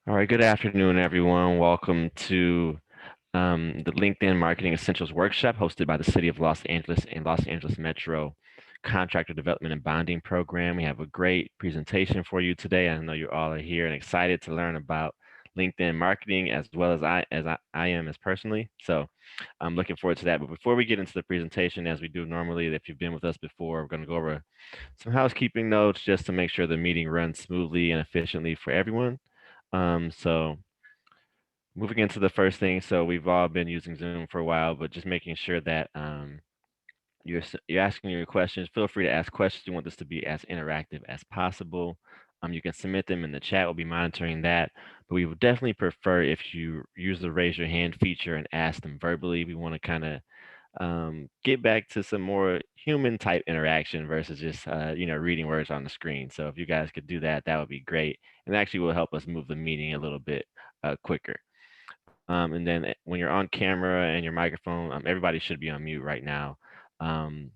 All right, good afternoon, everyone. Welcome to the LinkedIn Marketing Essentials Workshop hosted by the City of Los Angeles and Los Angeles Metro Contractor Development and Bonding Program. We have a great presentation for you today. I know you all are here and excited to learn about LinkedIn marketing as well as I am as personally. So I'm looking forward to that. But before we get into the presentation, as we do normally, if you've been with us before, we're going to go over some housekeeping notes just to make sure the meeting runs smoothly and efficiently for everyone. So moving into the first thing, so we've all been using Zoom for a while, but just making sure that you're asking your questions. Feel free to ask questions. We want this to be as interactive as possible. You can submit them in the chat. We'll be monitoring that, but we would definitely prefer if you use the raise your hand feature and ask them verbally. We want to kind of get back to some more human type interaction versus just reading words on the screen. So if you guys could do that, that would be great, and actually will help us move the meeting a little bit quicker. And then when you're on camera and your microphone, everybody should be on mute right now. Um,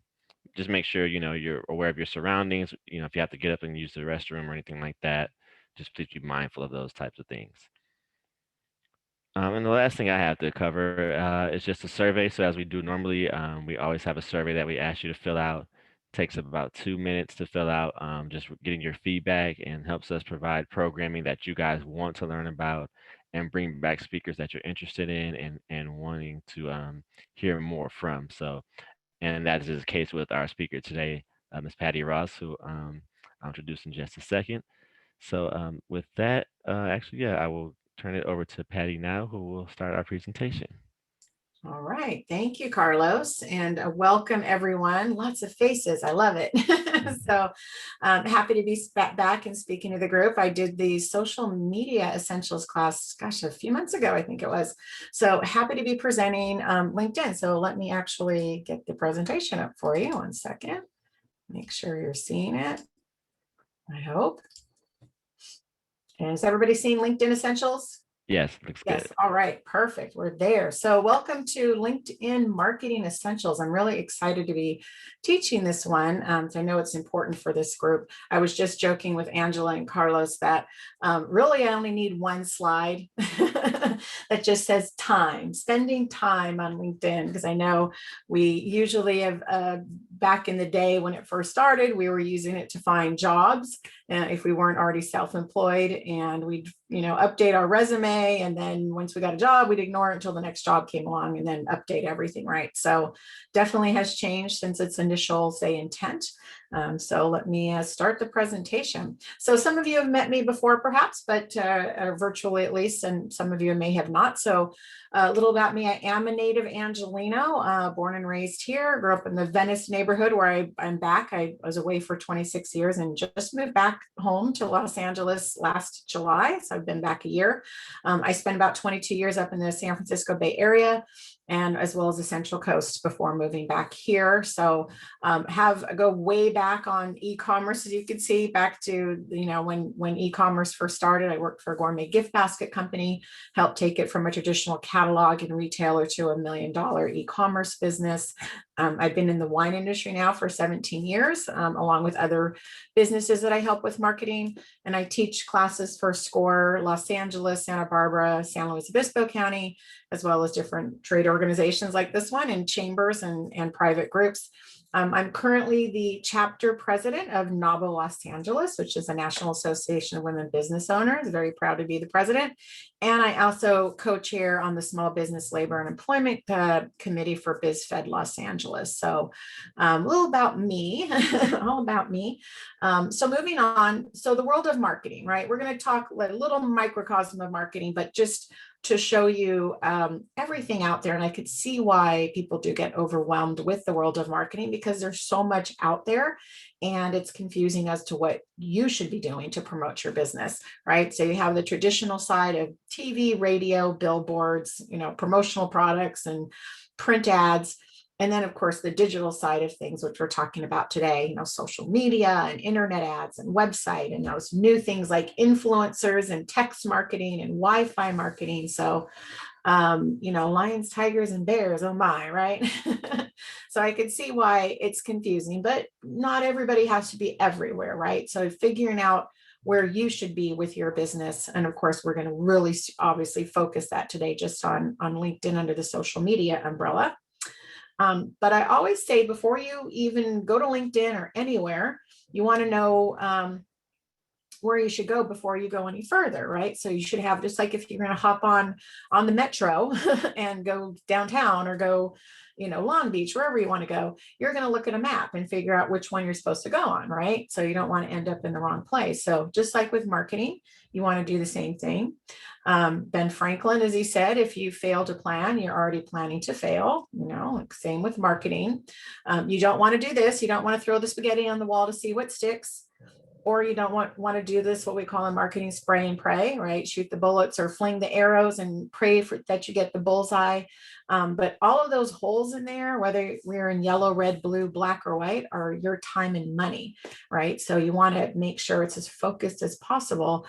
just make sure you're aware of your surroundings. If you have to get up and use the restroom or anything like that, just please be mindful of those types of things. And the last thing I have to cover is just a survey. So as we do normally, we always have a survey that we ask you to fill out. Takes about 2 minutes to fill out, just getting your feedback and helps us provide programming that you guys want to learn about and bring back speakers that you're interested in and wanting to hear more from. So, and that is the case with our speaker today, Ms. Patty Ross, who I'll introduce in just a second. So with that, actually, yeah, I will turn it over to Patty now, who will start our presentation. All right. Thank you, Carlos, and welcome everyone. Lots of faces. I love it. So happy to be back and speaking to the group. I did the social media essentials class, gosh, a few months ago, I think it was. So happy to be presenting LinkedIn. So let me actually get the presentation up for you. One second. Make sure you're seeing it. I hope. And is everybody seeing LinkedIn Essentials? Yes, looks Yes. good. All right. Perfect. We're there. So welcome to LinkedIn Marketing Essentials. I'm really excited to be teaching this one. So I know it's important for this group. I was just joking with Angela and Carlos that really I only need one slide that just says time, spending time on LinkedIn, because I know we usually have, back in the day when it first started, we were using it to find jobs if we weren't already self-employed, and we'd update our resume, and then once we got a job we'd ignore it until the next job came along and then update everything, right? So definitely has changed since its initial, say, intent. So let me start the presentation. So some of you have met me before perhaps, but virtually at least, and some of you may have not. So a little about me: I am a native Angelino, born and raised here. Grew up in the Venice neighborhood where I'm back. I was away for 26 years and just moved back home to Los Angeles last July. So I've been back a year. I spent about 22 years up in the San Francisco Bay Area, and as well as the Central Coast before moving back here. So go way back on e-commerce, as you can see, back to when e-commerce first started. I worked for a gourmet gift basket company, helped take it from a traditional catalog and retailer to $1 million e-commerce business. I've been in the wine industry now for 17 years, along with other businesses that I help with marketing. And I teach classes for SCORE, Los Angeles, Santa Barbara, San Luis Obispo County, as well as different trade organizations like this one, and chambers and private groups. I'm currently the chapter president of NABO Los Angeles, which is a National Association of Women Business Owners. Very proud to be the president. And I also co-chair on the Small Business Labor and Employment Committee for BizFed Los Angeles. So a little about me, all about me. So moving on, so the world of marketing, right? We're going to talk a little microcosm of marketing, but just to show you everything out there. And I could see why people do get overwhelmed with the world of marketing, because there's so much out there and it's confusing as to what you should be doing to promote your business, right? So you have the traditional side of TV, radio, billboards, promotional products and print ads. And then, of course, the digital side of things, which we're talking about today, social media and internet ads and website, and those new things like influencers and text marketing and Wi-Fi marketing. So, lions, tigers, and bears, oh my, right? So I could see why it's confusing, but not everybody has to be everywhere, right? So figuring out where you should be with your business. And of course, we're going to really obviously focus that today just on LinkedIn under the social media umbrella. But I always say before you even go to LinkedIn or anywhere, you want to know where you should go before you go any further, right? So you should have, just like if you're going to hop on the metro and go downtown or go, Long Beach, wherever you want to go, you're going to look at a map and figure out which one you're supposed to go on, right? So you don't want to end up in the wrong place. So just like with marketing, you want to do the same thing. Ben Franklin, as he said, if you fail to plan, you're already planning to fail, same with marketing. You don't want to do this. You don't want to throw the spaghetti on the wall to see what sticks. Or you don't want to do this, what we call in marketing, spray and pray, right? Shoot the bullets or fling the arrows and pray that you get the bullseye. But all of those holes in there, whether we're in yellow, red, blue, black, or white, are your time and money, right? So you want to make sure it's as focused as possible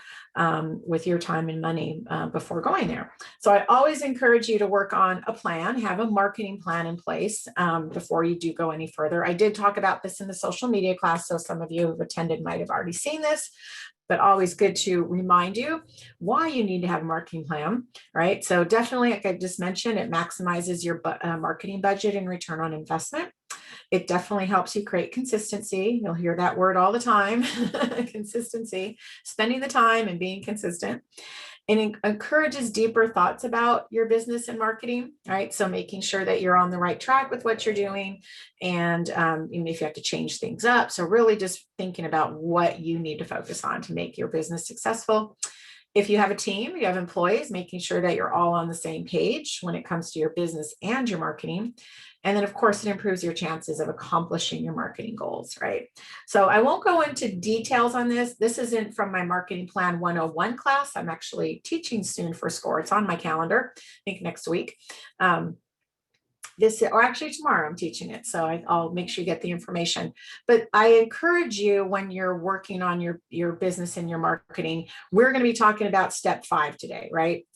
with your time and money before going there. So I always encourage you to work on a plan, have a marketing plan in place before you do go any further. I did talk about this in the social media class, so some of you who've attended might have already seen this, but always good to remind you why you need to have a marketing plan, right? So definitely, like I just mentioned, it maximizes your marketing budget and return on investment. It definitely helps you create consistency. You'll hear that word all the time, consistency, spending the time and being consistent. And encourages deeper thoughts about your business and marketing, right? So making sure that you're on the right track with what you're doing, and even if you have to change things up. So really just thinking about what you need to focus on to make your business successful. If you have a team, you have employees, making sure that you're all on the same page when it comes to your business and your marketing. And then, of course, it improves your chances of accomplishing your marketing goals, right? So I won't go into details on this. This isn't from my Marketing Plan 101 class. I'm actually teaching soon for SCORE. It's on my calendar, I think next week. Or actually tomorrow I'm teaching it. So I'll make sure you get the information. But I encourage you, when you're working on your business and your marketing, we're going to be talking about step 5 today, right?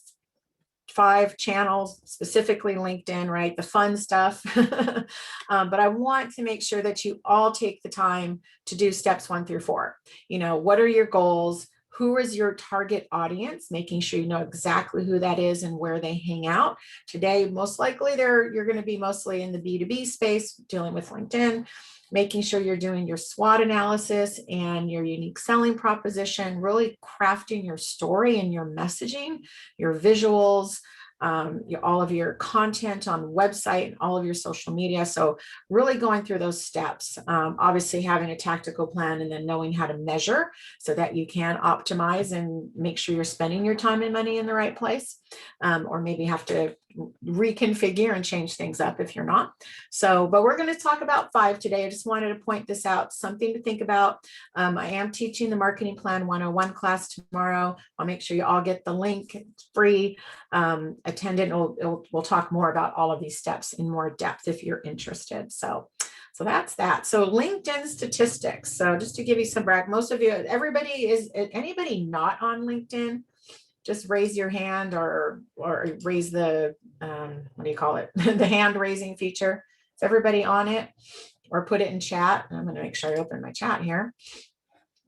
5 channels, specifically LinkedIn, right? The fun stuff. But I want to make sure that you all take the time to do steps 1 through 4. What are your goals? Who is your target audience? Making sure you know exactly who that is and where they hang out. Today, most likely you're going to be mostly in the B2B space, dealing with LinkedIn. Making sure you're doing your SWOT analysis and your unique selling proposition, really crafting your story and your messaging, your visuals, all of your content on website and all of your social media. So really going through those steps, obviously having a tactical plan and then knowing how to measure so that you can optimize and make sure you're spending your time and money in the right place, or maybe have to reconfigure and change things up if you're not. So, but we're going to talk about 5 today. I just wanted to point this out, something to think about. I am teaching the Marketing Plan 101 class tomorrow. I'll make sure you all get the link. It's free. Attend it. We'll talk more about all of these steps in more depth if you're interested. So that's that. So LinkedIn statistics. So just to give you some most of you, anybody not on LinkedIn? Just raise your hand or raise the, what do you call it? The hand raising feature. Is everybody on it? Or put it in chat. I'm going to make sure I open my chat here.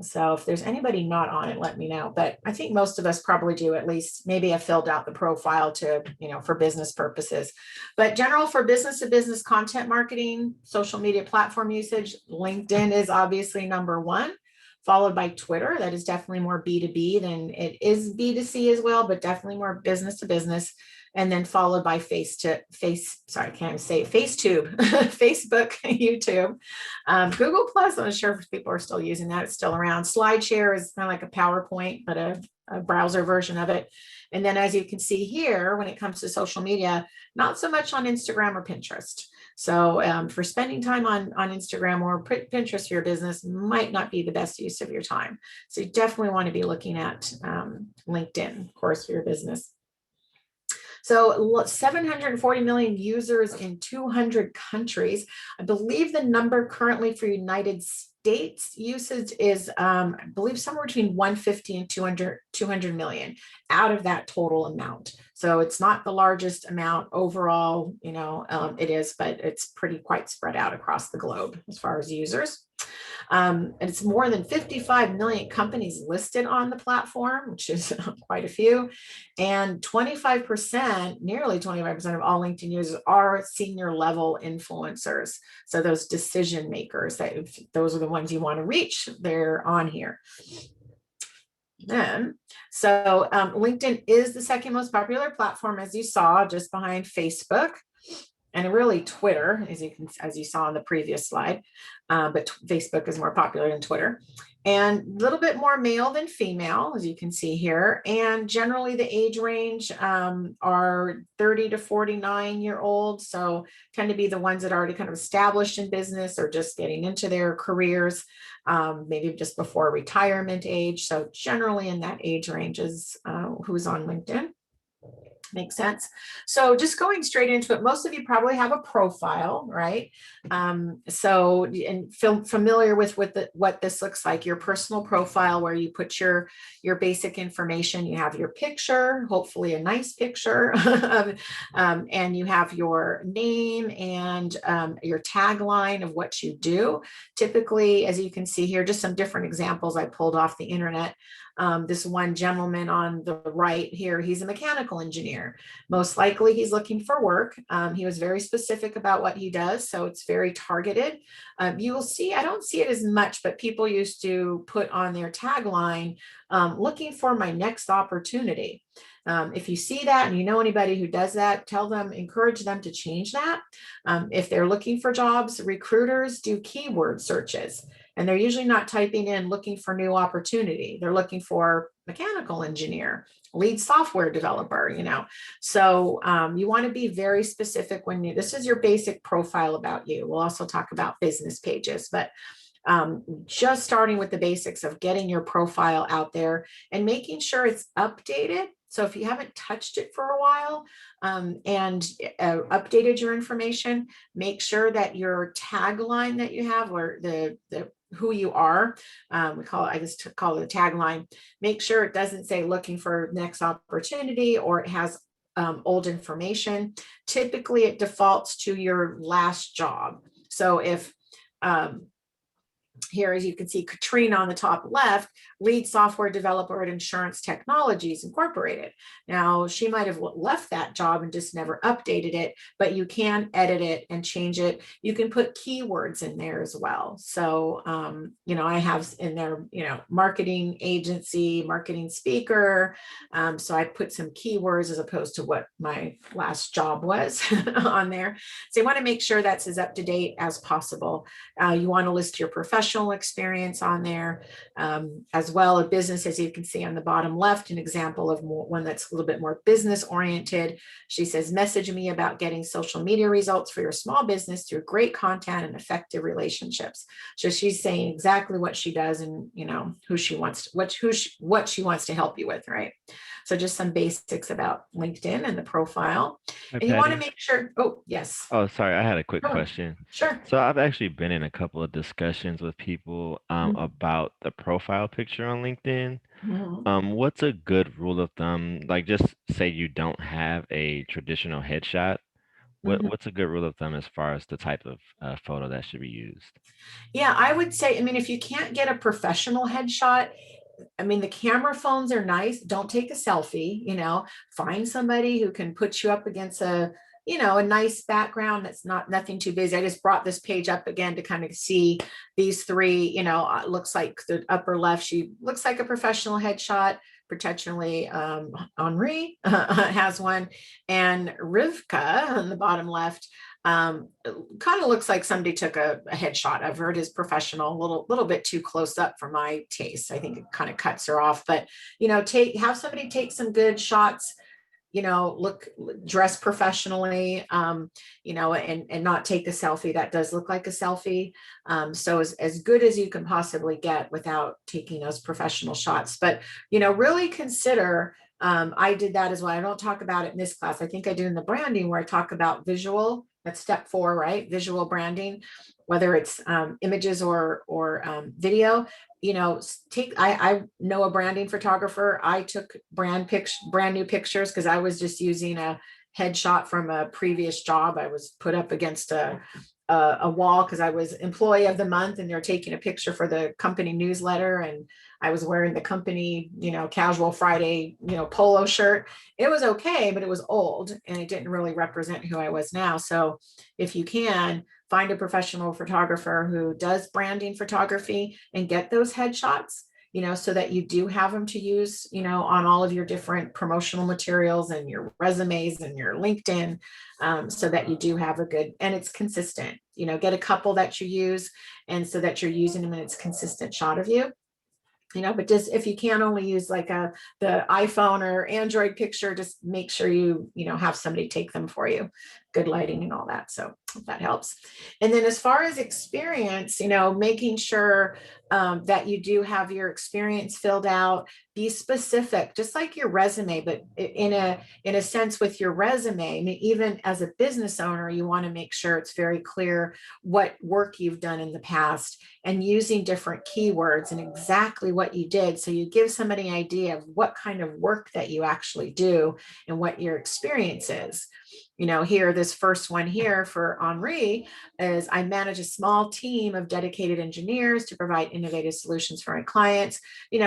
So if there's anybody not on it, let me know. But I think most of us probably do, at least maybe have filled out the profile to, for business purposes. But general for business to business content marketing, social media platform usage, LinkedIn is obviously number 1. Followed by Twitter. That is definitely more B2B than it is B2C as well, but definitely more business to business. And then followed by Facebook, Facebook, YouTube, Google Plus. I'm not sure if people are still using that. It's still around. SlideShare is kind of like a PowerPoint, but a browser version of it. And then as you can see here, when it comes to social media, not so much on Instagram or Pinterest. So for spending time on Instagram or Pinterest for your business might not be the best use of your time. So you definitely want to be looking at LinkedIn, of course, for your business. So 740 million users in 200 countries. I believe the number currently for United States usage is, I believe, somewhere between 150 and 200 million out of that total amount. So it's not the largest amount overall, it is, but it's quite spread out across the globe as far as users. And it's more than 55 million companies listed on the platform, which is quite a few. And 25%, nearly 25% of all LinkedIn users are senior level influencers. So those decision makers, those are the ones you want to reach, they're on here. So LinkedIn is the second most popular platform, as you saw, just behind Facebook. And really Twitter, as you saw on the previous slide, but Facebook is more popular than Twitter, and a little bit more male than female, as you can see here. And generally the age range are 30 to 49-year-old, so tend to be the ones that are already kind of established in business or just getting into their careers, maybe just before retirement age. So generally in that age range is who's on LinkedIn. Makes sense. So just going straight into it, most of you probably have a profile, right? So, and feel familiar with what this looks like, your personal profile, where you put your basic information. You have your picture, hopefully a nice picture, and you have your name and your tagline of what you do. Typically, as you can see here, just some different examples I pulled off the internet. This one gentleman on the right here, he's a mechanical engineer. Most likely he's looking for work. He was very specific about what he does, so it's very targeted. You will see, I don't see it as much, but people used to put on their tagline, looking for my next opportunity. If you see that and you know anybody who does that, tell them, encourage them to change that. If they're looking for jobs, recruiters do keyword searches. And they're usually not typing in looking for new opportunity. They're looking for mechanical engineer, lead software developer, So you want to be very specific when this is your basic profile about you. We'll also talk about business pages, but just starting with the basics of getting your profile out there and making sure it's updated. So if you haven't touched it for a while and updated your information, make sure that your tagline that you have, or the who you are, we call it, I guess, call it a tagline. Make sure it doesn't say looking for next opportunity, or it has old information. Typically, it defaults to your last job. So if here, as you can see, Katrina on the top left, lead software developer at Insurance Technologies Incorporated. Now, she might have left that job and just never updated it, but you can edit it and change it. You can put keywords in there as well. So, I have in there, marketing agency, marketing speaker. So I put some keywords as opposed to what my last job was on there. So you want to make sure that's as up to date as possible. You want to list your professional experience on there, as well. A business, as you can see on the bottom left, an example of one that's a little bit more business oriented. She says, message me about getting social media results for your small business through great content and effective relationships. So she's saying exactly what she does and who she wants, what she wants to help you with, right? So just some basics about LinkedIn and the profile. Hi, and you want to Patty. make sure, oh, yes. Oh, sorry, I had a quick Sure. question. Sure. So I've actually been in a couple of discussions with people about the profile picture on LinkedIn. Mhm. What's a good rule of thumb? Like, just say you don't have a traditional headshot. Mhm. What's a good rule of thumb as far as the type of photo that should be used? Yeah, I would say, if you can't get a professional headshot, the camera phones are nice. Don't take a selfie, find somebody who can put you up against a nice background that's nothing too busy. I just brought this page up again to kind of see these three, looks like the upper left, she looks like a professional headshot. Potentially Henri has one, and Rivka on the bottom left kind of looks like somebody took a headshot of her. It is professional, a little bit too close up for my taste. I think it kind of cuts her off, but have somebody take some good shots, look, dress professionally, and not take a selfie that does look like a selfie. So as good as you can possibly get without taking those professional shots. But, really consider, I did that as well. I don't talk about it in this class. I think I do in the branding, where I talk about visual. That's step 4, right? Visual branding, whether it's images or video. I know a branding photographer. I took brand new pictures because I was just using a headshot from a previous job. I was put up against a wall because I was employee of the month, and they're taking a picture for the company newsletter, and I was wearing the company, casual Friday, polo shirt. It was okay, but it was old and it didn't really represent who I was now. So if you can, find a professional photographer who does branding photography and get those headshots, so that you do have them to use, on all of your different promotional materials and your resumes and your LinkedIn, so that you do have a good, and it's consistent, get a couple that you use, and so that you're using them and it's consistent shot of you. But just if you can't only use like the iPhone or Android picture, just make sure you have somebody take them for you, good lighting and all that. So if that helps. And then as far as experience, making sure that you do have your experience filled out, be specific, just like your resume, but in a sense with your resume, I mean, even as a business owner, you want to make sure it's very clear what work you've done in the past and using different keywords and exactly what you did. So you give somebody an idea of what kind of work that you actually do and what your experience is. Here, this first one here for Henri is I manage a small team of dedicated engineers to provide innovative solutions for my clients.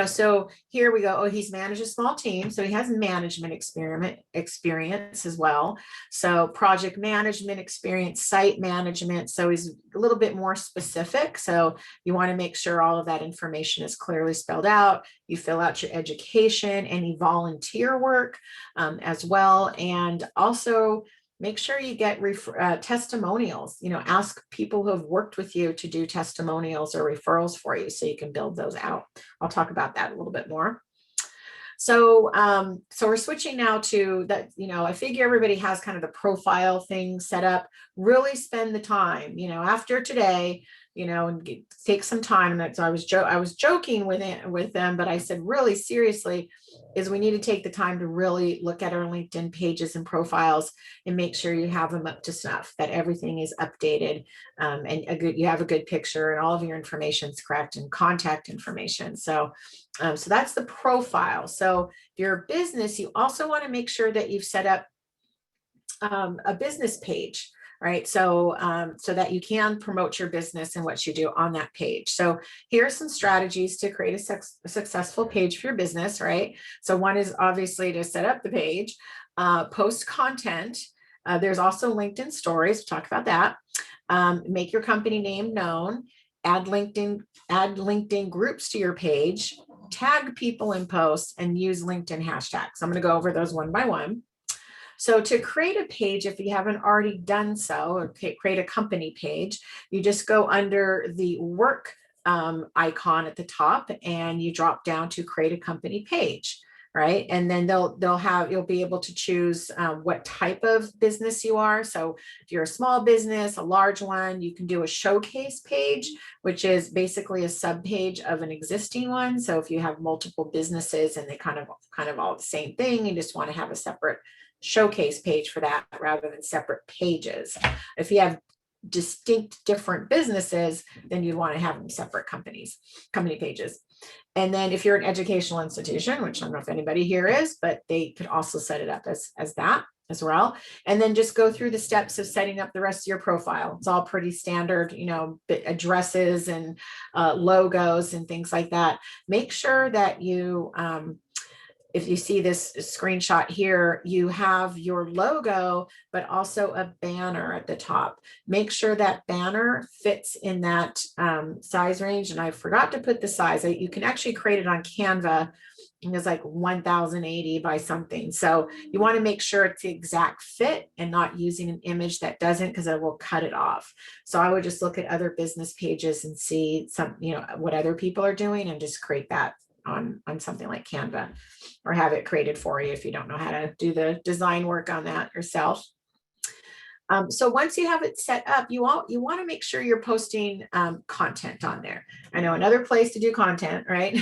So here we go. Oh, he's managed a small team. So he has management experience as well. So project management experience, site management. So he's a little bit more specific. So you want to make sure all of that information is clearly spelled out. You fill out your education, any volunteer work as well. And also make sure you get testimonials, ask people who have worked with you to do testimonials or referrals for you so you can build those out. I'll talk about that a little bit more. So we're switching now to that, I figure everybody has kind of the profile thing set up. Really spend the time, after today, and take some time. And so I was joking with them, but I said, really seriously, is we need to take the time to really look at our LinkedIn pages and profiles and make sure you have them up to snuff, that everything is updated, and you have a good picture and all of your information is correct and contact information. So that's the profile. So your business, you also want to make sure that you've set up a business page, right? So that you can promote your business and what you do on that page. So here are some strategies to create a successful page for your business, right? So one is obviously to set up the page, post content. There's also LinkedIn stories. We'll talk about that. Make your company name known. Add LinkedIn groups to your page. Tag people in posts and use LinkedIn hashtags. I'm going to go over those one by one. So to create a page, if you haven't already done so, or create a company page, you just go under the work icon at the top and you drop down to create a company page, right? And then you'll be able to choose what type of business you are. So if you're a small business, a large one, you can do a showcase page, which is basically a sub page of an existing one. So if you have multiple businesses and they kind of all the same thing, you just want to have a separate showcase page for that rather than separate pages. If you have distinct different businesses, then you want to have them separate company pages. And then if you're an educational institution, which I don't know if anybody here is, but they could also set it up as that as well. And then just go through the steps of setting up the rest of your profile. It's all pretty standard, addresses and logos and things like that. Make sure that you if you see this screenshot here, you have your logo, but also a banner at the top. Make sure that banner fits in that size range. And I forgot to put the size. You can actually create it on Canva. And it's like 1080 by something. So you want to make sure it's the exact fit and not using an image that doesn't, because it will cut it off. So I would just look at other business pages and see what other people are doing and just create that on something like Canva, or have it created for you if you don't know how to do the design work on that yourself. So once you have it set up, you want to make sure you're posting content on there. I know another place to do content, right?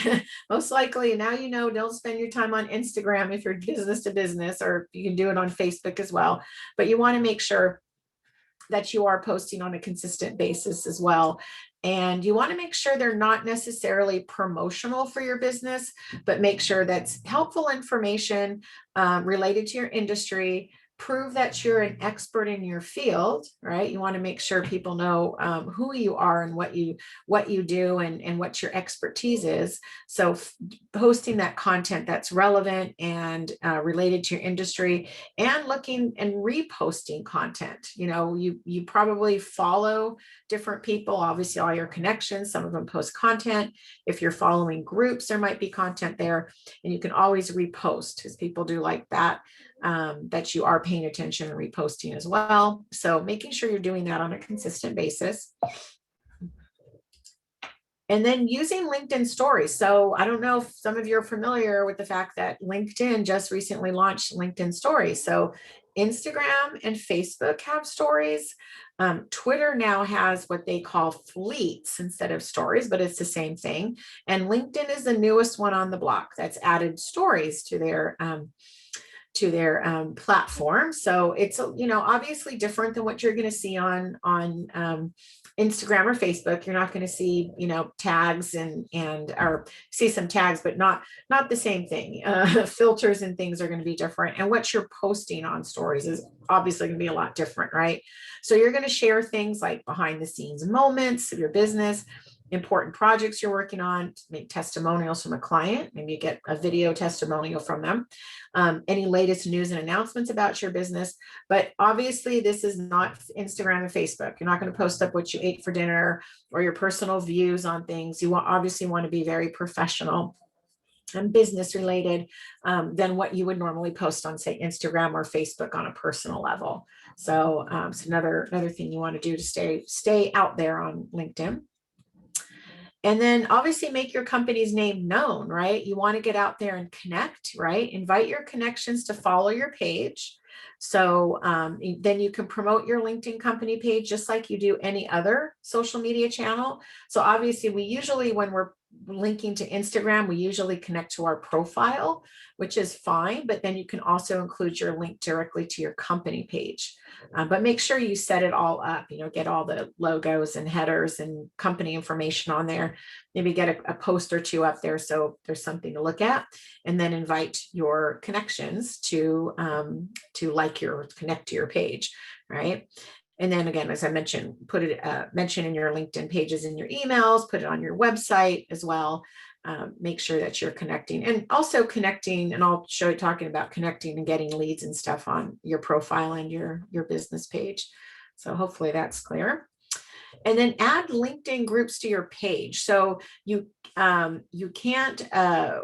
Most likely now, don't spend your time on Instagram if you're business to business, or you can do it on Facebook as well. But you want to make sure that you are posting on a consistent basis as well. And you want to make sure they're not necessarily promotional for your business, but make sure that's helpful information related to your industry, prove that you're an expert in your field, right? You want to make sure people know who you are and what you do and what your expertise is. So posting that content that's relevant and related to your industry, and looking and reposting content. You probably follow different people, obviously all your connections, some of them post content. If you're following groups, there might be content there, and you can always repost, because people do like that. That you are paying attention and reposting as well. So making sure you're doing that on a consistent basis. And then using LinkedIn stories. So I don't know if some of you are familiar with the fact that LinkedIn just recently launched LinkedIn stories. So Instagram and Facebook have stories. Twitter now has what they call fleets instead of stories, but it's the same thing. And LinkedIn is the newest one on the block that's added stories to their platform. So it's obviously different than what you're going to see on Instagram or Facebook. You're not going to see tags and or see some tags, but not the same thing. Filters and things are going to be different, and what you're posting on stories is obviously going to be a lot different, right? So you're going to share things like behind the scenes moments of your business, important projects you're working on, make testimonials from a client. Maybe you get a video testimonial from them, any latest news and announcements about your business. But obviously this is not Instagram and Facebook. You're not going to post up what you ate for dinner or your personal views on things. You obviously want to be very professional and business related than what you would normally post on, say, Instagram or Facebook on a personal level. So it's another thing you want to do to stay out there on LinkedIn. And then obviously make your company's name known, right? You want to get out there and connect, right? Invite your connections to follow your page. So then you can promote your LinkedIn company page just like you do any other social media channel. So obviously we usually, when we're linking to Instagram, we usually connect to our profile, which is fine, but then you can also include your link directly to your company page. But make sure you set it all up, get all the logos and headers and company information on there. Maybe get a post or two up there so there's something to look at, and then invite your connections to connect to your page, right? And then again, as I mentioned, put it mention in your LinkedIn pages in your emails, put it on your website as well. Make sure that you're connecting, and also connecting, and I'll show you talking about connecting and getting leads and stuff on your profile and your business page. So hopefully that's clear. And then add LinkedIn groups to your page. So you can't,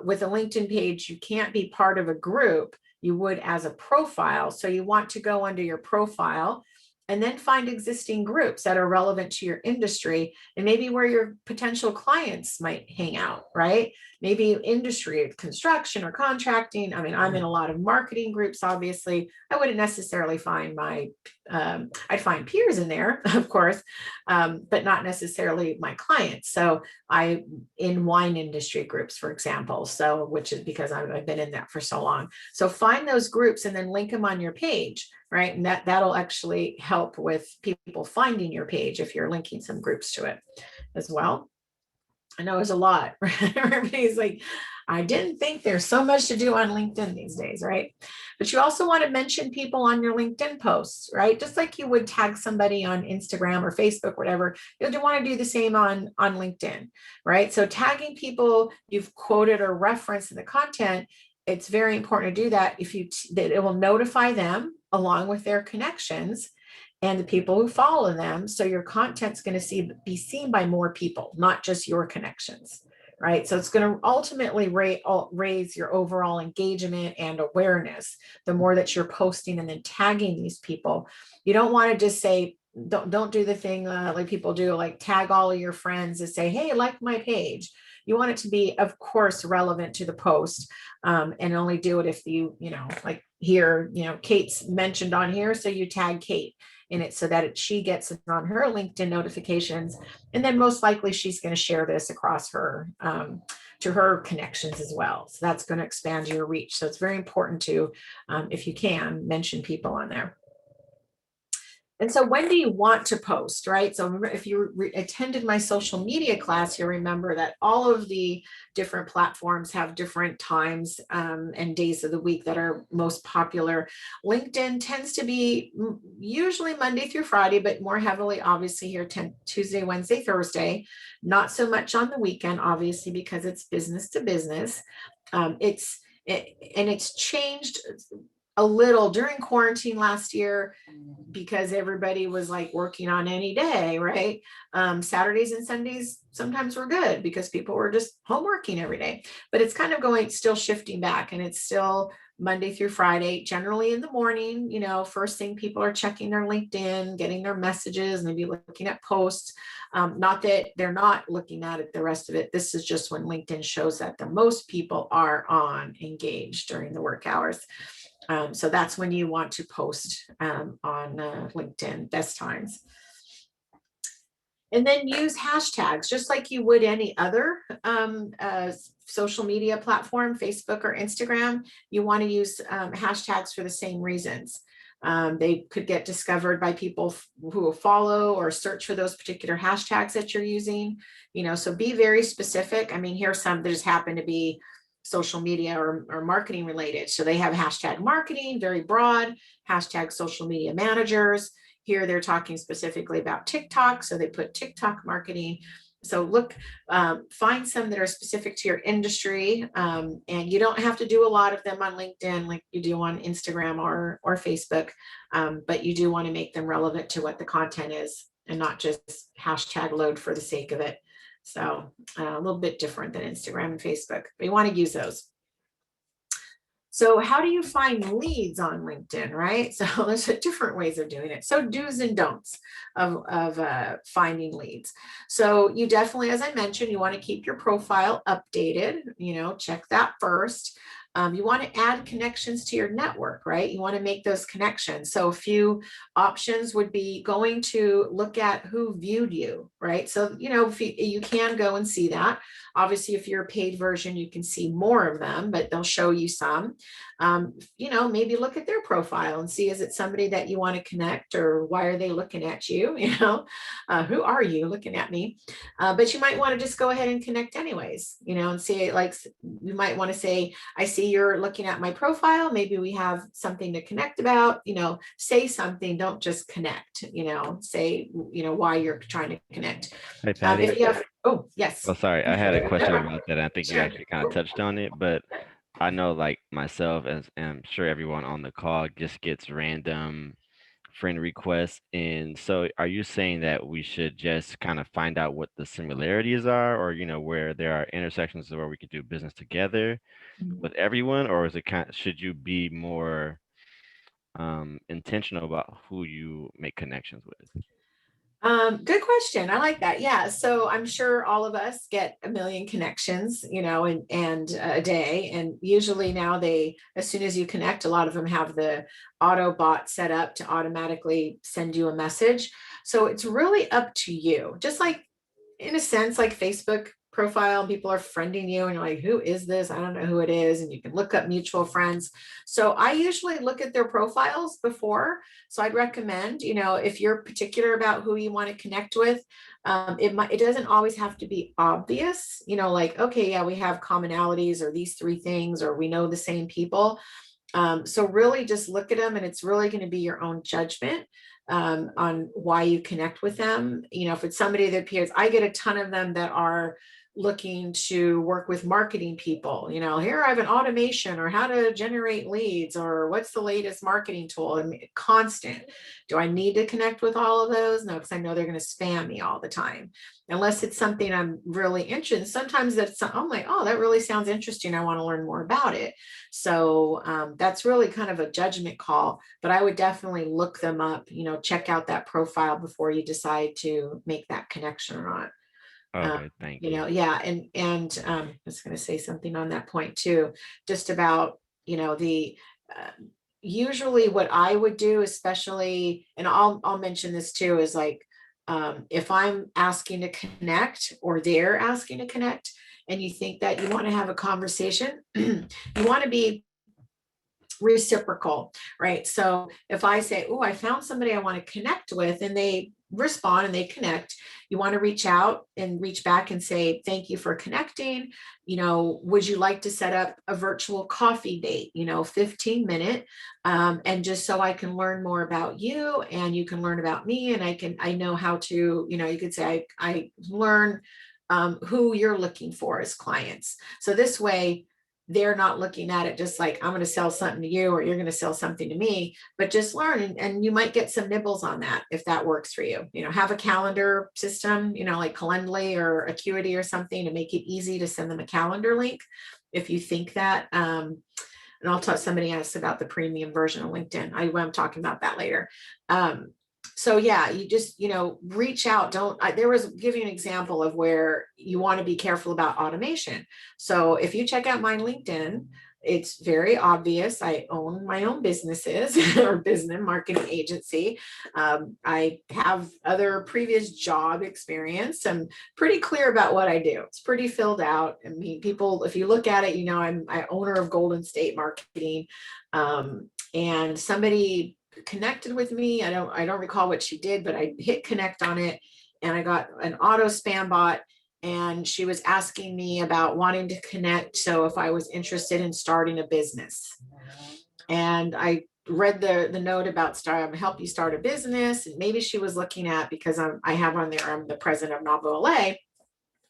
with a LinkedIn page, you can't be part of a group. You would as a profile. So you want to go under your profile and then find existing groups that are relevant to your industry and maybe where your potential clients might hang out, right? Maybe industry, construction or contracting. I mean, I'm in a lot of marketing groups, obviously. I wouldn't necessarily find I'd find peers in there, of course, but not necessarily my clients. So in wine industry groups, for example, so which is because I've been in that for so long. So find those groups and then link them on your page, right? And that'll actually help with people finding your page if you're linking some groups to it as well. I know it's a lot. Everybody's like, I didn't think there's so much to do on LinkedIn these days, right? But you also want to mention people on your LinkedIn posts, right? Just like you would tag somebody on Instagram or Facebook, whatever, you'll want to do the same on LinkedIn, right? So tagging people you've quoted or referenced in the content, it's very important to do that. That it will notify them along with their connections and the people who follow them. So your content's going to be seen by more people, not just your connections, right? So it's going to ultimately raise your overall engagement and awareness. The more that you're posting and then tagging these people, you don't want to just say, don't do the thing like people do, like tag all of your friends and say, hey, like my page. You want it to be, of course, relevant to the post, and only do it if like here, Kate's mentioned on here. So you tag Kate in it so that she gets it on her LinkedIn notifications. And then most likely she's going to share this across her to her connections as well. So that's going to expand your reach. So it's very important to, if you can, mention people on there. And so when do you want to post, right? So remember, if you attended my social media class, you'll remember that all of the different platforms have different times and days of the week that are most popular. LinkedIn tends to be usually Monday through Friday, but more heavily, obviously, here Tuesday, Wednesday, Thursday. Not so much on the weekend, obviously, because it's business to business. It's changed a little during quarantine last year because everybody was like working on any day, right? Saturdays and Sundays sometimes were good because people were just home working every day. But it's kind of still shifting back, and it's still Monday through Friday, generally in the morning. First thing people are checking their LinkedIn, getting their messages, maybe looking at posts. Not that they're not looking at it the rest of it. This is just when LinkedIn shows that the most people are engaged during the work hours. So that's when you want to post on LinkedIn, best times. And then use hashtags, just like you would any other social media platform, Facebook or Instagram. You want to use hashtags for the same reasons. They could get discovered by people who will follow or search for those particular hashtags that you're using. So be very specific. I mean, here's some that just happen to be social media or marketing related. So they have hashtag marketing, very broad, hashtag social media managers. Here they're talking specifically about TikTok. So they put TikTok marketing. So look, find some that are specific to your industry. And you don't have to do a lot of them on LinkedIn like you do on Instagram or Facebook. But you do want to make them relevant to what the content is and not just hashtag load for the sake of it. So a little bit different than Instagram and Facebook, but you want to use those. So how do you find leads on LinkedIn, right? So there's different ways of doing it. So do's and don'ts of finding leads. So you definitely, as I mentioned, you want to keep your profile updated, check that first. You want to add connections to your network, right? You want to make those connections. So a few options would be going to look at who viewed you, right? So, if you can go and see that. Obviously, if you're a paid version, you can see more of them, but they'll show you some. Maybe look at their profile and see, is it somebody that you want to connect, or why are they looking at you? Who are you looking at me? But you might want to just go ahead and connect anyways, and see, like, you might want to say, I see you're looking at my profile. Maybe we have something to connect about, say something, don't just connect, say, why you're trying to connect. Hey, Patty. If you have, oh, yes. Well, sorry, I had a question about that. I think you Sure. actually kind of touched on it, but I know, like myself, as I'm sure everyone on the call just gets random friend requests. And so are you saying that we should just kind of find out what the similarities are, or, where there are intersections where we could do business together with everyone, or is it should you be more intentional about who you make connections with? Good question. I like that. Yeah. So I'm sure all of us get a million connections, and a day. And usually now as soon as you connect, a lot of them have the auto bot set up to automatically send you a message. So it's really up to you. Just like, in a sense, like Facebook profile, people are friending you and you're like, who is this? I don't know who it is. And you can look up mutual friends. So I usually look at their profiles before. So I'd recommend, if you're particular about who you want to connect with, it doesn't always have to be obvious, like, okay, yeah, we have commonalities or these three things, or we know the same people. So really just look at them, and it's really going to be your own judgment on why you connect with them. If it's somebody that appears, I get a ton of them that are looking to work with marketing people. Here I have an automation, or how to generate leads, or what's the latest marketing tool, and constant. Do I need to connect with all of those? No, because I know they're going to spam me all the time, unless it's something I'm really interested in. Sometimes I'm like, oh, that really sounds interesting, I want to learn more about it. So that's really kind of a judgment call, but I would definitely look them up, check out that profile before you decide to make that connection or not. Okay, thank you. Yeah. And I was going to say something on that point too, just about, the, usually what I would do, especially, and I'll mention this too, is like, if I'm asking to connect, or they're asking to connect, and you think that you want to have a conversation, you want to be reciprocal, right? So if I say, oh, I found somebody I want to connect with, and they respond and they connect, you want to reach out and reach back and say, thank you for connecting. Would you like to set up a virtual coffee date, 15-minute, and just so I can learn more about you and you can learn about me, and I know how to, you could say I learn who you're looking for as clients. So this way, they're not looking at it just like I'm going to sell something to you or you're going to sell something to me, but just learn. And you might get some nibbles on that if that works for you. Have a calendar system, like Calendly or Acuity or something to make it easy to send them a calendar link if you think that. And I'll talk, somebody asked about the premium version of LinkedIn. I'm talking about that later. So yeah, you just, reach out. There was giving an example of where you want to be careful about automation. So if you check out my LinkedIn, it's very obvious. I own my own businesses or business marketing agency. I have other previous job experience. I'm pretty clear about what I do. It's pretty filled out. I mean, people, if you look at it, I'm owner of Golden State Marketing. And somebody connected with me. I don't recall what she did, but I hit connect on it and I got an auto spam bot, and she was asking me about wanting to connect. So if I was interested in starting a business, and I read the note about help you start a business. And maybe she was looking at, because I have on there, I'm the president of Novo LA,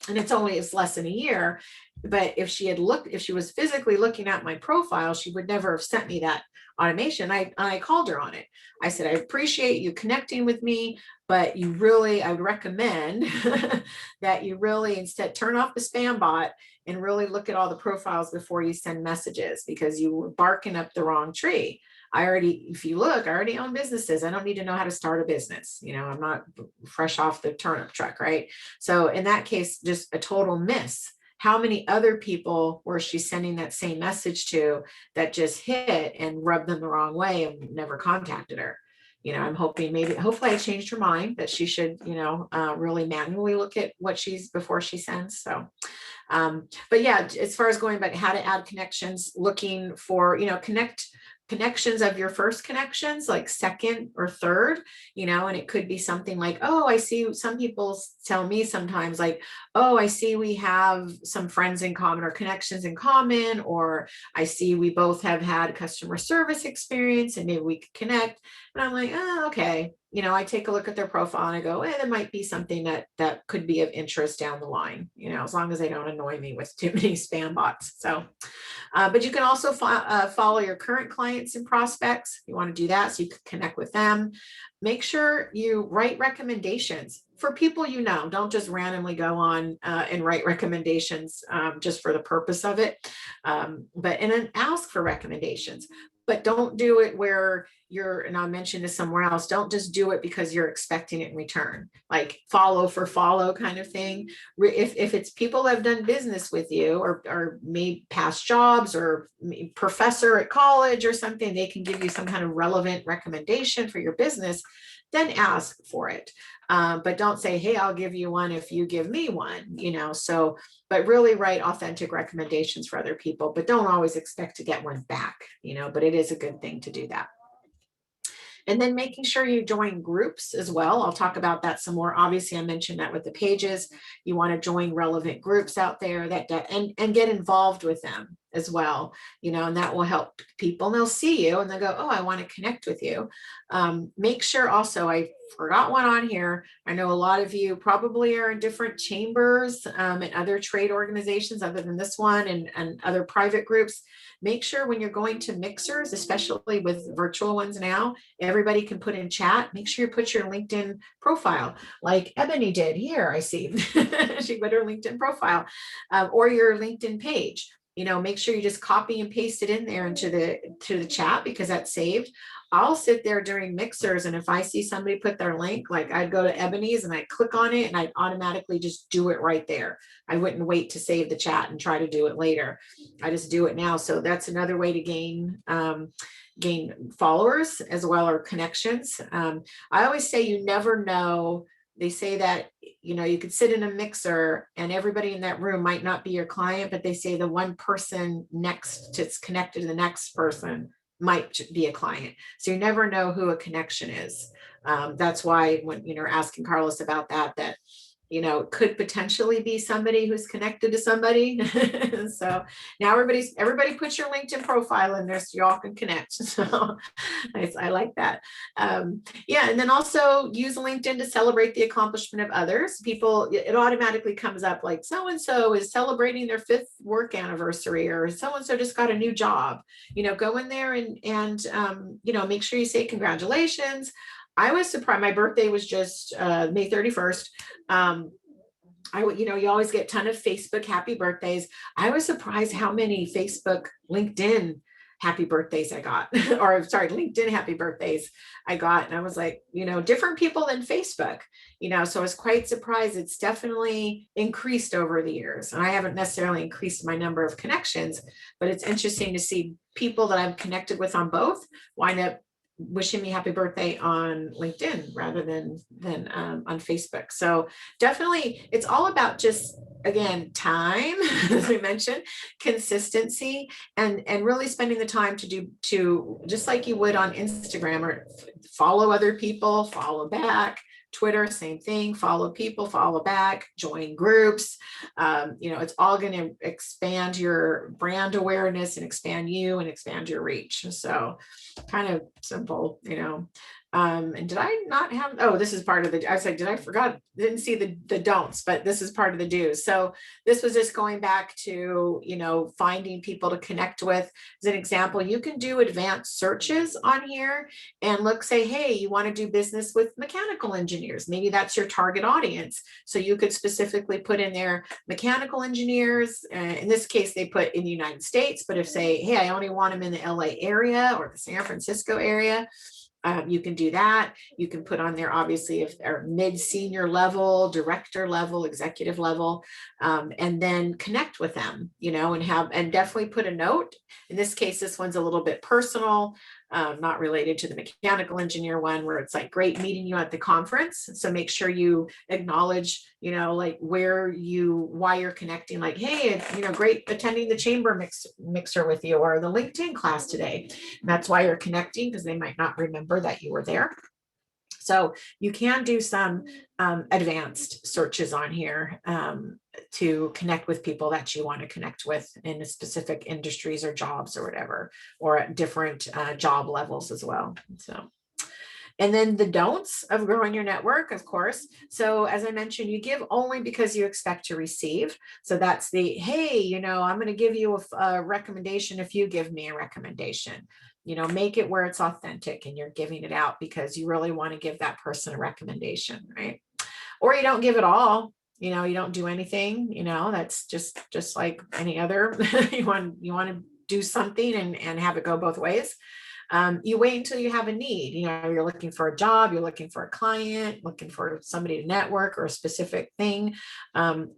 and it's less than a year. But if she was physically looking at my profile, she would never have sent me that automation. I called her on it. I said, I appreciate you connecting with me, but I would recommend that you really instead turn off the spam bot and really look at all the profiles before you send messages, because you were barking up the wrong tree. If you look, I already own businesses. I don't need to know how to start a business. I'm not fresh off the turnip truck, right? So in that case, just a total miss. How many other people was she sending that same message to that just hit and rubbed them the wrong way and never contacted her? I'm hoping hopefully I changed her mind that she should, really manually look at before she sends. So, but yeah, as far as going back, how to add connections, looking for, connections of your first connections, like second or third, and it could be something like, oh, I see, some people tell me sometimes like, oh, I see we have some friends in common or connections in common, or I see we both have had customer service experience and maybe we could connect. And I'm like, oh, okay. I take a look at their profile and I go, there might be something that could be of interest down the line, as long as they don't annoy me with too many spam bots. So, but you can also follow your current clients and prospects. You want to do that so you can connect with them. Make sure you write recommendations for people Don't just randomly go on and write recommendations just for the purpose of it. And then ask for recommendations. But don't do it where and I'll mention this somewhere else, don't just do it because you're expecting it in return, like follow for follow kind of thing. If it's people that have done business with you or made past jobs or professor at college or something, they can give you some kind of relevant recommendation for your business, then ask for it. But don't say, hey, I'll give you one if you give me one, but really write authentic recommendations for other people, but don't always expect to get one back, but it is a good thing to do that. And then making sure you join groups as well. I'll talk about that some more. Obviously, I mentioned that with the pages. You want to join relevant groups out there and get involved with them as well, and that will help people, and they'll see you and they'll go, oh, I want to connect with you. Make sure also, I forgot one on here. I know a lot of you probably are in different chambers and other trade organizations other than this one, and other private groups. Make sure when you're going to mixers, especially with virtual ones now, everybody can put in chat. Make sure you put your LinkedIn profile, like Ebony did here. I see she put her LinkedIn profile or your LinkedIn page. Make sure you just copy and paste it in there into the chat, because that's saved. I'll sit there during mixers, and if I see somebody put their link, like I'd go to Ebony's and I'd click on it and I'd automatically just do it right there. I wouldn't wait to save the chat and try to do it later. I just do it now. So that's another way to gain followers as well, or connections. I always say you never know. They say that, you could sit in a mixer and everybody in that room might not be your client, but they say the one person next that's connected to the next person might be a client. So you never know who a connection is. That's why when, asking Carlos about that, it could potentially be somebody who's connected to somebody. So now everybody put your LinkedIn profile in there so y'all can connect. So I like that. Yeah, and then also use LinkedIn to celebrate the accomplishment of others. People, it automatically comes up like so-and-so is celebrating their 5th work anniversary, or so-and-so just got a new job. Go in there and make sure you say congratulations. I was surprised. My birthday was just May 31st. You always get a ton of Facebook happy birthdays. I was surprised how many Facebook, LinkedIn happy birthdays I got, or sorry, LinkedIn happy birthdays I got. And I was like, different people than Facebook, so I was quite surprised. It's definitely increased over the years. And I haven't necessarily increased my number of connections, but it's interesting to see people that I'm connected with on both wind up wishing me happy birthday on LinkedIn rather than on Facebook. So definitely it's all about just, again, time, as we mentioned, consistency, and really spending the time to just like you would on Instagram, or follow other people, follow back. Twitter, same thing, follow people, follow back, join groups. It's all going to expand your brand awareness and expand you and expand your reach. So kind of simple, and did I not have, oh, this is part of the, I said, didn't see the don'ts, but this is part of the do's. So this was just going back to, finding people to connect with. As an example, you can do advanced searches on here and say, hey, you want to do business with mechanical engineers. Maybe that's your target audience. So you could specifically put in there mechanical engineers. In this case, they put in the United States, but if say, hey, I only want them in the LA area or the San Francisco area, you can do that. You can put on there, obviously, if they're mid-senior level, director level, executive level, and then connect with them, and definitely put a note. In this case, this one's a little bit personal, not related to the mechanical engineer one, where it's like, great meeting you at the conference. So make sure you acknowledge, why you're connecting, like, hey, great attending the chamber mixer with you, or the LinkedIn class today. And that's why you're connecting, because they might not remember that you were there. So you can do some advanced searches on here to connect with people that you want to connect with in specific industries or jobs or whatever, or at different job levels as well. So, and then the don'ts of growing your network, of course. So as I mentioned, you give only because you expect to receive. So that's the, hey, I'm going to give you a recommendation if you give me a recommendation. Make it where it's authentic and you're giving it out because you really want to give that person a recommendation, right? Or you don't give it all, you don't do anything, that's just like any other, you want to do something and have it go both ways. You wait until you have a need. You're looking for a job, you're looking for a client, looking for somebody to network or a specific thing.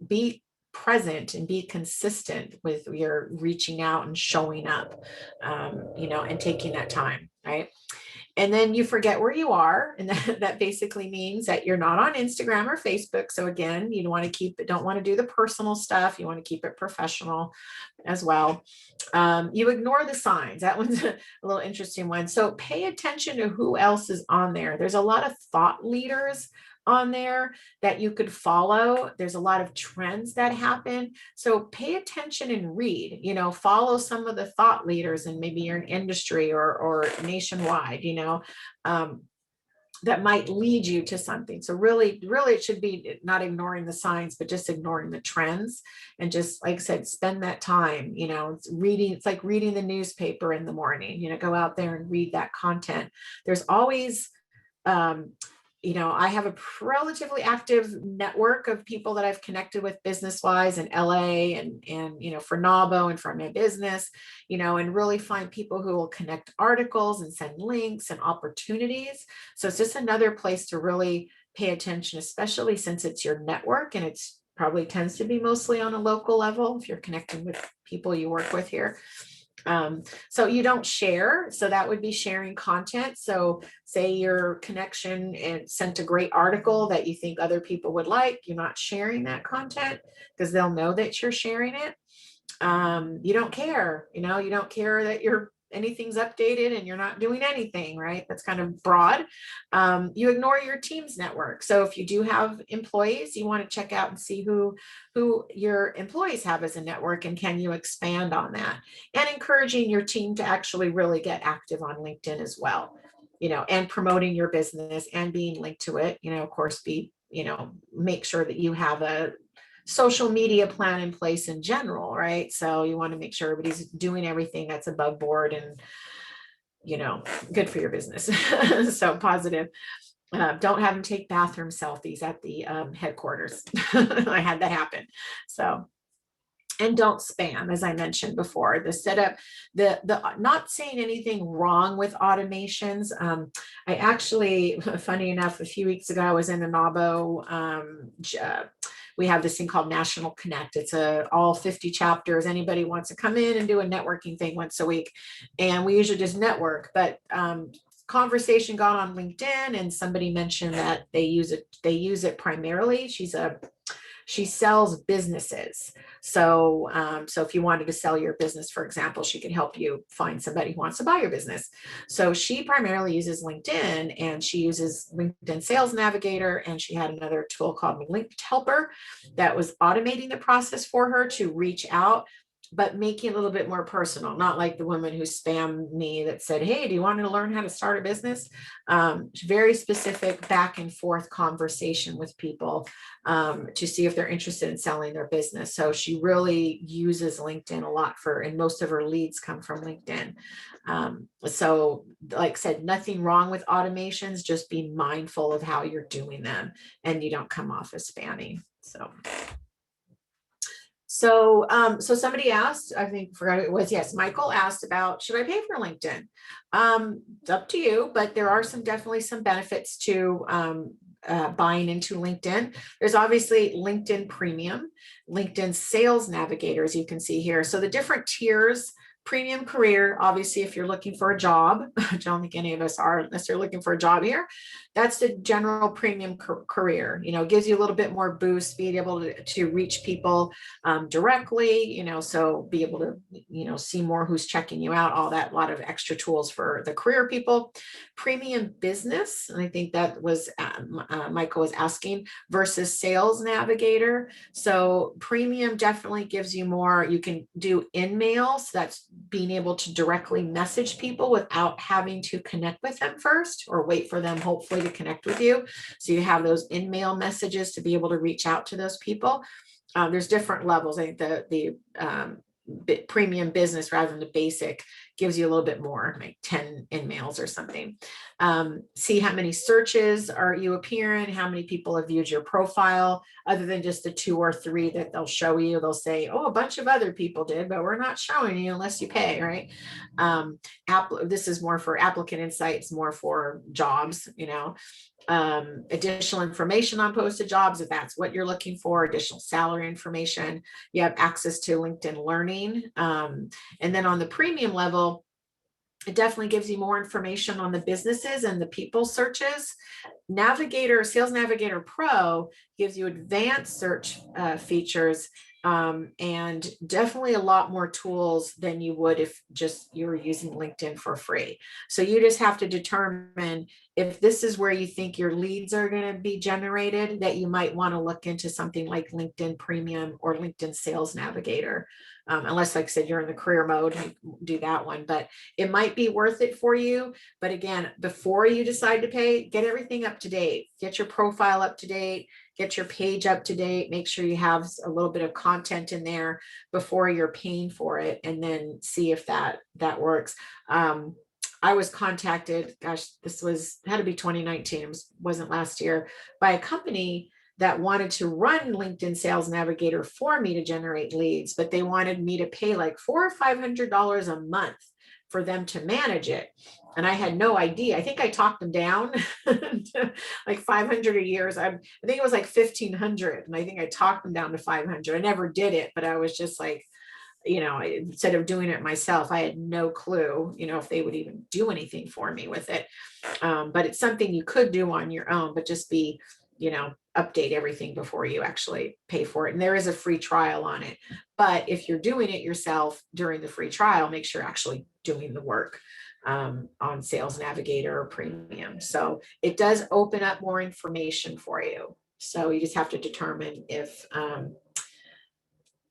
Be present and be consistent with your reaching out and showing up, and taking that time, right? And then you forget where you are. And that basically means that you're not on Instagram or Facebook. So again, you don't want to do the personal stuff. You want to keep it professional as well. You ignore the signs. That one's a little interesting one. So pay attention to who else is on there. There's a lot of thought leaders on there that you could follow. There's a lot of trends that happen. So pay attention and read, follow some of the thought leaders in maybe your industry or nationwide, that might lead you to something. So really, it should be not ignoring the signs, but just ignoring the trends. And just, like I said, spend that time, it's reading. It's like reading the newspaper in the morning, go out there and read that content. There's always, I have a relatively active network of people that I've connected with business-wise in LA and for NABO and for my business, and really find people who will connect articles and send links and opportunities. So it's just another place to really pay attention, especially since it's your network and it's probably tends to be mostly on a local level if you're connecting with people you work with here. So you don't share. So that would be sharing content. So say your connection and sent a great article that you think other people would like, you're not sharing that content because they'll know that you're sharing it. You don't care, you don't care that anything's updated and you're not doing anything, right? That's kind of broad. You ignore your team's network. So if you do have employees, you want to check out and see who your employees have as a network, and can you expand on that? And encouraging your team to actually really get active on LinkedIn as well, and promoting your business and being linked to it, of course, make sure that you have a social media plan in place in general, right? So you want to make sure everybody's doing everything that's above board and, good for your business. So positive. Don't have them take bathroom selfies at the headquarters. I had that happen. So, and don't spam, as I mentioned before. The setup, the not saying anything wrong with automations. I actually, funny enough, a few weeks ago I was in a NABO. We have this thing called National Connect. It's all 50 chapters. Anybody wants to come in and do a networking thing once a week, and we usually just network. But conversation got on LinkedIn, and somebody mentioned that they use it primarily. She sells businesses. So if you wanted to sell your business, for example, she could help you find somebody who wants to buy your business. So she primarily uses LinkedIn, and she uses LinkedIn Sales Navigator, and she had another tool called Linked Helper that was automating the process for her to reach out, but making it a little bit more personal, not like the woman who spammed me that said, hey, do you want to learn how to start a business? Very specific back and forth conversation with people to see if they're interested in selling their business. So she really uses LinkedIn a lot and most of her leads come from LinkedIn. So like I said, nothing wrong with automations, just be mindful of how you're doing them and you don't come off as spammy. So somebody asked, I think, forgot who it was. Yes, Michael asked about, should I pay for LinkedIn? It's up to you, but there are definitely some benefits to buying into LinkedIn. There's obviously LinkedIn Premium, LinkedIn Sales Navigator, as you can see here. So the different tiers. Premium career, obviously, if you're looking for a job, I don't think any of us are unless you're looking for a job here. That's the general premium career. Gives you a little bit more boost, being able to reach people directly. So be able to see more who's checking you out. All that, a lot of extra tools for the career people. Premium business, and I think that was Michael was asking, versus Sales Navigator. So premium definitely gives you more. You can do in-mail, so that's being able to directly message people without having to connect with them first or wait for them hopefully to connect with you. So you have those in-mail messages to be able to reach out to those people. There's different levels. I think the premium business rather than the basic gives you a little bit more, like 10 in-mails or something. See how many searches are you appearing, how many people have viewed your profile, other than just the 2 or 3 that they'll show you. They'll say, oh, a bunch of other people did, but we're not showing you unless you pay, right? This is more for applicant insights, more for jobs, additional information on posted jobs, if that's what you're looking for, additional salary information. You have access to LinkedIn Learning. And then on the premium level, it definitely gives you more information on the businesses and the people searches. Sales Navigator Pro gives you advanced search features and definitely a lot more tools than you would if just you were using LinkedIn for free. So you just have to determine if this is where you think your leads are going to be generated, that you might want to look into something like LinkedIn Premium or LinkedIn Sales Navigator. Unless, like I said, you're in the career mode, you do that one, but it might be worth it for you. But again, before you decide to pay, get everything up to date, get your profile up to date, get your page up to date, make sure you have a little bit of content in there before you're paying for it, and then see if that works. I was contacted, gosh, had to be 2019, it wasn't last year, by a company that wanted to run LinkedIn Sales Navigator for me to generate leads, but they wanted me to pay like $400 or $500 a month for them to manage it. And I had no idea. I think I talked them down to like 500 a year. I think it was like 1,500. And I think I talked them down to 500. I never did it, but I was just like, instead of doing it myself, I had no clue, if they would even do anything for me with it. But it's something you could do on your own, but just be update everything before you actually pay for it. And there is a free trial on it. But if you're doing it yourself during the free trial, make sure you're actually doing the work on Sales Navigator or Premium. So it does open up more information for you. So you just have to determine if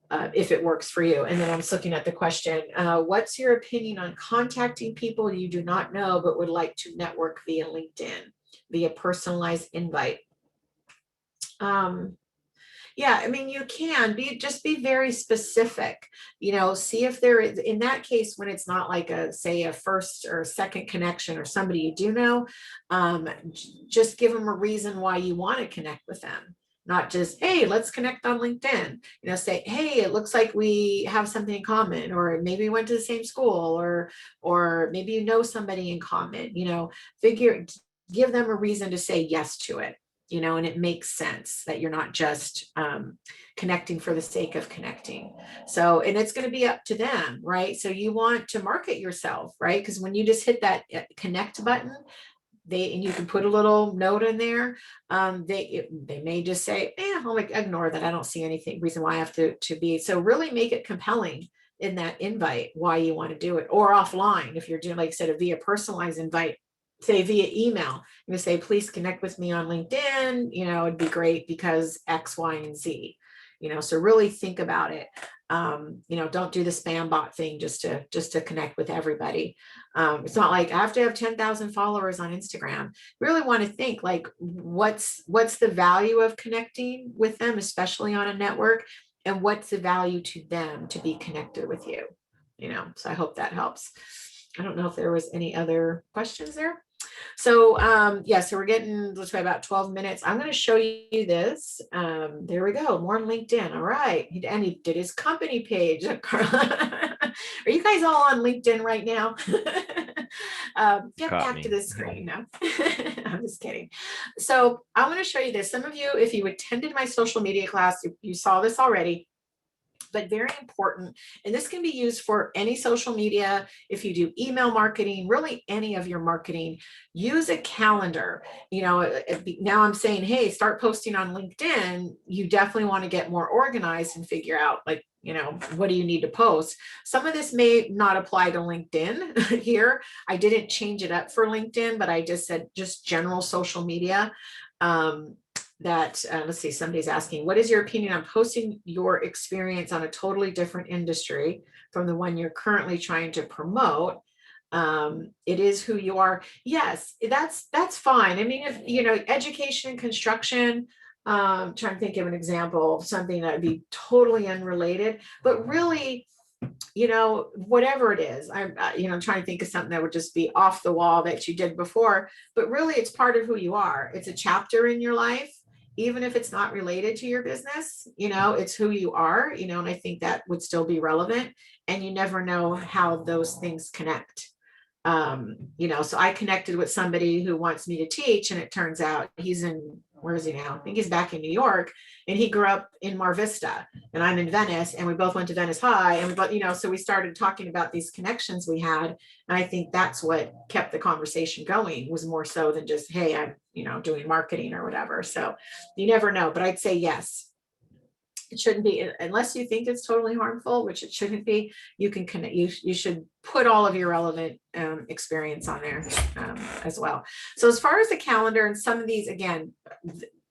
it works for you. And then I'm just looking at the question, what's your opinion on contacting people you do not know but would like to network via LinkedIn, via personalized invite? Yeah, I mean, you can just be very specific, see if there is, in that case, when it's not like say a first or second connection or somebody you do know, just give them a reason why you want to connect with them. Not just, hey, let's connect on LinkedIn, say, hey, it looks like we have something in common, or maybe we went to the same school, or maybe somebody in common, give them a reason to say yes to it. And it makes sense that you're not just connecting for the sake of connecting. So, and it's going to be up to them, right? So you want to market yourself, right? Because when you just hit that connect button, and you can put a little note in there, they may just say, I'll ignore that. I don't see anything reason why I have to be. So really make it compelling in that invite why you want to do it, or offline if you're doing, like I said, via personalized invite. Say via email, say, please connect with me on LinkedIn, it'd be great because X, Y, and Z, so really think about it. Don't do the spam bot thing just to connect with everybody. It's not like I have to have 10,000 followers on Instagram. You really want to think like, what's the value of connecting with them, especially on a network, and what's the value to them to be connected with you, so I hope that helps. I don't know if there was any other questions there. So so we're getting, let's say, about 12 minutes. I'm going to show you this. There we go. More on LinkedIn. All right. And he did his company page. Are you guys all on LinkedIn right now? Get back to the screen now. I'm just kidding. So I want to show you this. Some of you, if you attended my social media class, you saw this already. But very important. And this can be used for any social media. If you do email marketing, really any of your marketing, use a calendar. Now I'm saying, hey, start posting on LinkedIn. You definitely want to get more organized and figure out what do you need to post? Some of this may not apply to LinkedIn here. I didn't change it up for LinkedIn, but I just said just general social media. Let's see, somebody's asking, what is your opinion on posting your experience on a totally different industry from the one you're currently trying to promote? It is who you are. Yes, that's fine. I mean, if education and construction, trying to think of an example of something that would be totally unrelated, but really, whatever it is, I'm trying to think of something that would just be off the wall that you did before, but really it's part of who you are. It's a chapter in your life. Even if it's not related to your business, it's who you are, and I think that would still be relevant, and you never know how those things connect. So I connected with somebody who wants me to teach, and it turns out he's in, where is he now? I think he's back in New York, and he grew up in Mar Vista, and I'm in Venice, and we both went to Venice High, and we both, so we started talking about these connections we had, and I think that's what kept the conversation going, was more so than just, hey, I'm, doing marketing or whatever. So you never know, but I'd say yes. It shouldn't be, unless you think it's totally harmful, which it shouldn't be. You can connect. You should put all of your relevant experience on there as well. So as far as the calendar, and some of these, again,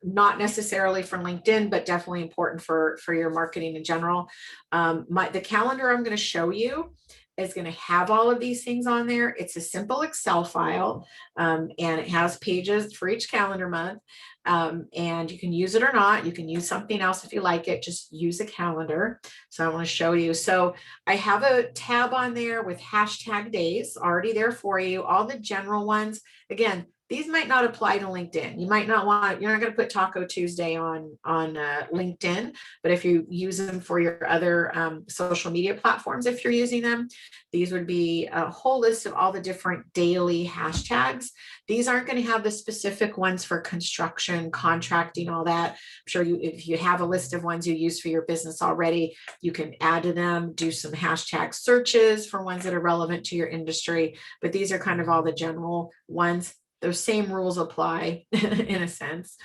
not necessarily for LinkedIn, but definitely important for your marketing in general. The calendar I'm going to show you is going to have all of these things on there. It's a simple Excel file, and it has pages for each calendar month. And you can use it or not. You can use something else if you like it. Just use a calendar. So I want to show you. So I have a tab on there with hashtag days already there for you. All the general ones. Again, these might not apply to LinkedIn. You might not want, you're not going to put Taco Tuesday on LinkedIn, but if you use them for your other social media platforms, if you're using them, these would be a whole list of all the different daily hashtags. These aren't going to have the specific ones for construction, contracting, all that. I'm sure if you have a list of ones you use for your business already, you can add to them, do some hashtag searches for ones that are relevant to your industry. But these are kind of all the general ones. Those same rules apply in a sense.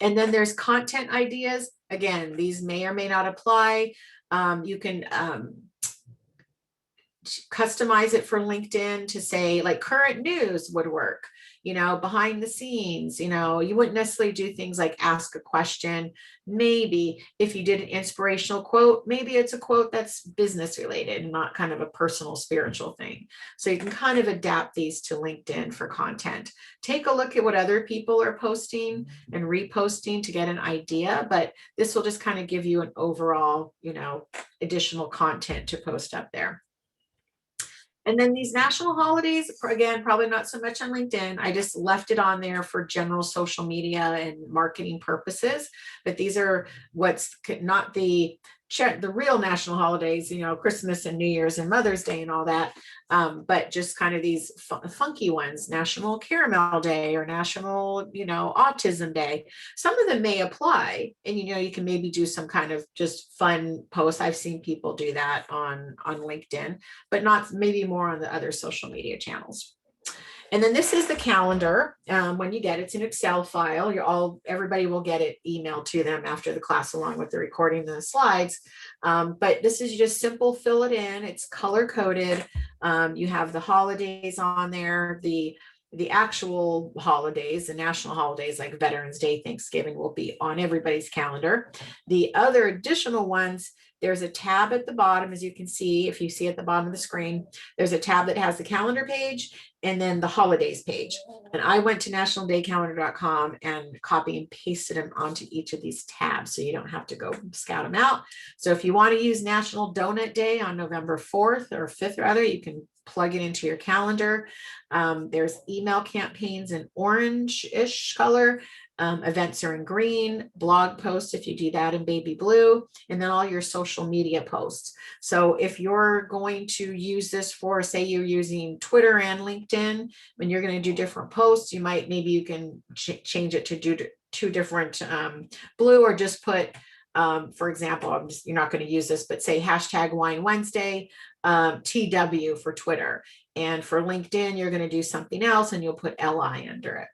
And then there's content ideas. Again, these may or may not apply. You can customize it for LinkedIn to say like current news would work, behind the scenes, you wouldn't necessarily do things like ask a question. Maybe if you did an inspirational quote, maybe it's a quote that's business related and not kind of a personal spiritual thing. So you can kind of adapt these to LinkedIn for content. Take a look at what other people are posting and reposting to get an idea, but this will just kind of give you an overall, additional content to post up there. And then these national holidays, again, probably not so much on LinkedIn. I just left it on there for general social media and marketing purposes. But these are what's not the real national holidays, Christmas and New Year's and Mother's Day and all that. But just kind of these funky ones, National Caramel Day or National, Autism Day. Some of them may apply, and you can maybe do some kind of just fun posts. I've seen people do that on LinkedIn, but not maybe more on the other social media channels. And then this is the calendar. When you get it's an Excel file. Everybody will get it emailed to them after the class, along with the recording and the slides. But this is just simple, fill it in. It's color coded. You have the holidays on there. The actual holidays, the national holidays like Veterans Day, Thanksgiving will be on everybody's calendar. The other additional ones, there's a tab at the bottom, as you can see, if you see at the bottom of the screen, there's a tab that has the calendar page and then the holidays page. And I went to nationaldaycalendar.com and copy and pasted them onto each of these tabs, so you don't have to go scout them out. So if you want to use National Donut Day on November 4th or 5th, rather, you can plug it into your calendar. There's email campaigns in orange-ish color. Events are in green, blog posts, if you do that, in baby blue, and then all your social media posts. So if you're going to use this for, say you're using Twitter and LinkedIn, when you're going to do different posts, maybe you can change it to do two different blue, or just put, for example, you're not going to use this, but say hashtag Wine Wednesday, TW for Twitter. And for LinkedIn, you're going to do something else and you'll put LI under it.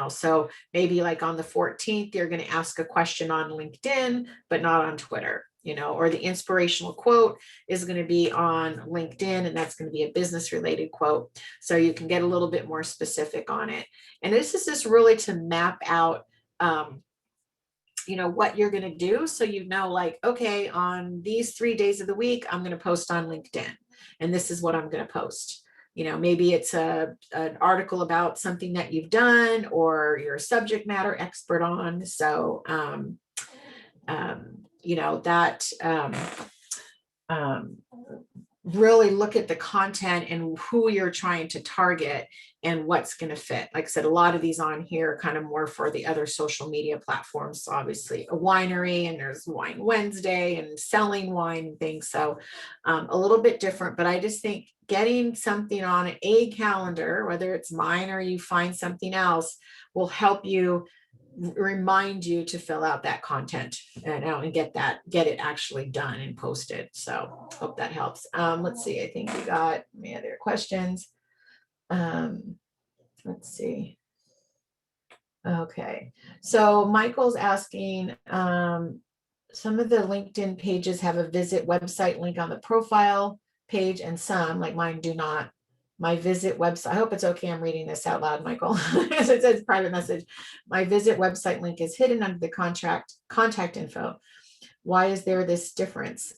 So maybe like on the 14th, you're going to ask a question on LinkedIn, but not on Twitter, or the inspirational quote is going to be on LinkedIn, and that's going to be a business related quote. So you can get a little bit more specific on it. And this is just really to map out, what you're going to do. So, like, okay, on these 3 days of the week, I'm going to post on LinkedIn, and this is what I'm going to post. Maybe it's an article about something that you've done or you're a subject matter expert on. So, really look at the content and who you're trying to target and what's going to fit. Like I said, a lot of these on here are kind of more for the other social media platforms. So obviously a winery, and there's Wine Wednesday and selling wine and things. So a little bit different, but I just think getting something on a calendar, whether it's mine or you find something else, will help you, remind you to fill out that content and get it actually done and posted. So hope that helps. Let's see, I think we got any other questions. Let's see. Okay, so Michael's asking, some of the LinkedIn pages have a visit website link on the profile page, and some, like mine, do not. My visit website, I hope it's okay, I'm reading this out loud, Michael. As it says, private message. My visit website link is hidden under the contact info. Why is there this difference?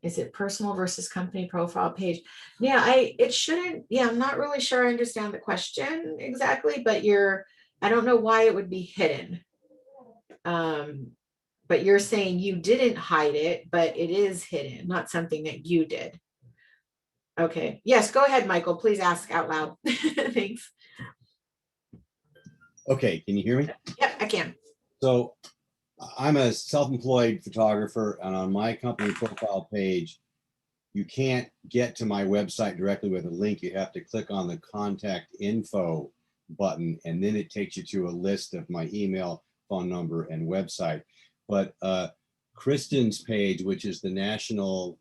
Is it personal versus company profile page? Yeah, it shouldn't. Yeah, I'm not really sure I understand the question exactly, but I don't know why it would be hidden. But you're saying you didn't hide it, but it is hidden, not something that you did. Okay. Yes, go ahead, Michael. Please ask out loud. Thanks. Okay, can you hear me? Yep, I can. So I'm a self-employed photographer, and on my company profile page, you can't get to my website directly with a link. You have to click on the contact info button, and then it takes you to a list of my email, phone number, and website. But Kristen's page, which is the national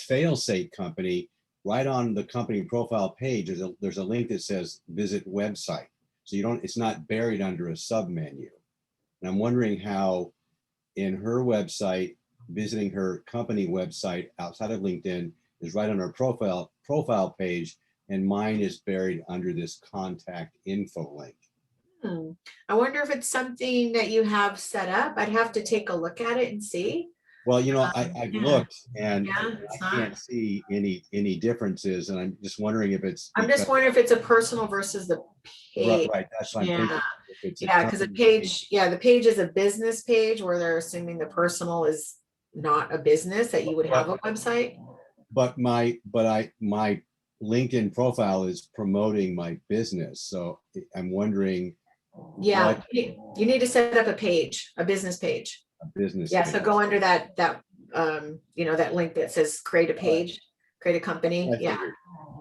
fail-safe company, right on the company profile page, there's a link that says visit website. So it's not buried under a sub menu. And I'm wondering how in her website, visiting her company website outside of LinkedIn is right on her profile page, and mine is buried under this contact info link. I wonder if it's something that you have set up. I'd have to take a look at it and see. Well, I've looked and Yeah, I can't see any differences, and I'm just wondering if it's. I'm just wondering if it's a personal versus the page. Right, that's what I'm thinking. If it's Yeah, because a page, the page is a business page where they're assuming the personal is not a business, that you would have a website. But my LinkedIn profile is promoting my business, so I'm wondering. Yeah, you need to set up a page, a business page. A business. Yeah, page. so go under that that link that says create a page, create a company.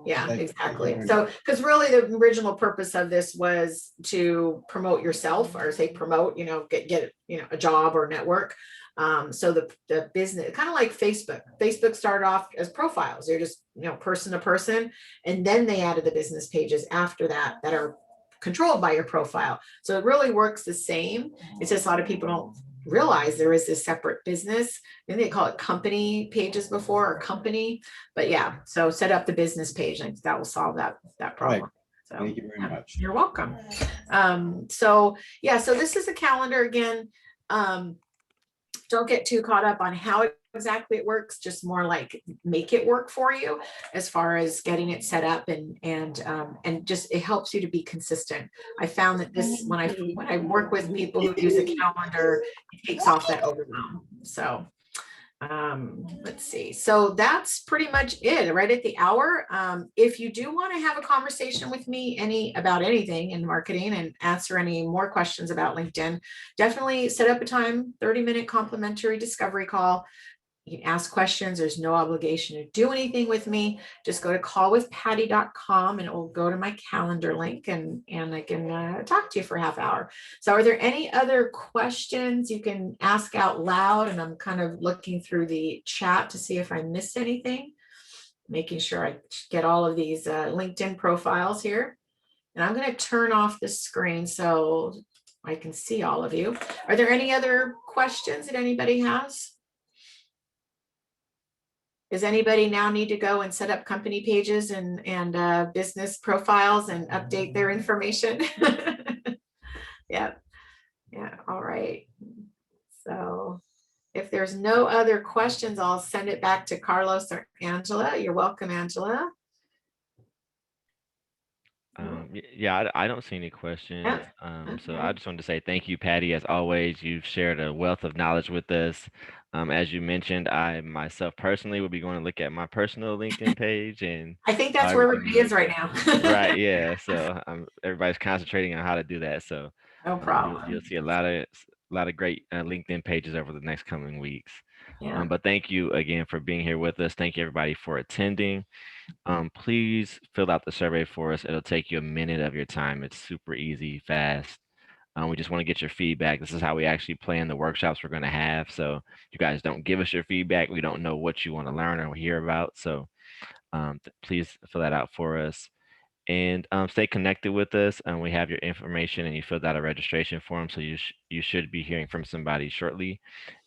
Yeah, exactly. So, because really the original purpose of this was to promote yourself, or say promote, get a job or network. So the business, kind of like Facebook started off as profiles. They're just, person to person. And then they added the business pages after that are controlled by your profile. So it really works the same. It's just a lot of people don't realize there is this separate business, and they call it company pages before, or company. But yeah, so set up the business page, and that will solve that problem. Right. So thank you very much. You're welcome. So this is a calendar again. Don't get too caught up on how exactly it works, just more like make it work for you as far as getting it set up, and just it helps you to be consistent. I found that this, when I work with people who use a calendar, it takes off that overwhelm. So let's see. So that's pretty much it, right at the hour. If you do want to have a conversation with me about anything in marketing and answer any more questions about LinkedIn, definitely set up a time, 30-minute complimentary discovery call. You can ask questions. There's no obligation to do anything with me. Just go to callwithpatty.com and it will go to my calendar link, and I can talk to you for a half hour. So are there any other questions you can ask out loud? And I'm kind of looking through the chat to see if I missed anything, making sure I get all of these LinkedIn profiles here. And I'm going to turn off the screen so I can see all of you. Are there any other questions that anybody has? Does anybody now need to go and set up company pages and business profiles and update their information? Yeah. All right. So if there's no other questions, I'll send it back to Carlos or Angela. You're welcome, Angela. I don't see any questions. So I just wanted to say thank you, Patty. As always, you've shared a wealth of knowledge with us. As you mentioned, I myself personally will be going to look at my personal LinkedIn page, and I think that's where everybody is right now. Right, yeah. So everybody's concentrating on how to do that. So no problem. You'll see a lot of great LinkedIn pages over the next coming weeks. Yeah. But thank you again for being here with us. Thank you everybody for attending. Please fill out the survey for us. It'll take you a minute of your time. It's super easy, fast. We just want to get your feedback. This is how we actually plan the workshops we're going to have. So if you guys don't give us your feedback, we don't know what you want to learn or hear about. So please fill that out for us. And stay connected with us. We have your information, and you filled out a registration form. So you should be hearing from somebody shortly.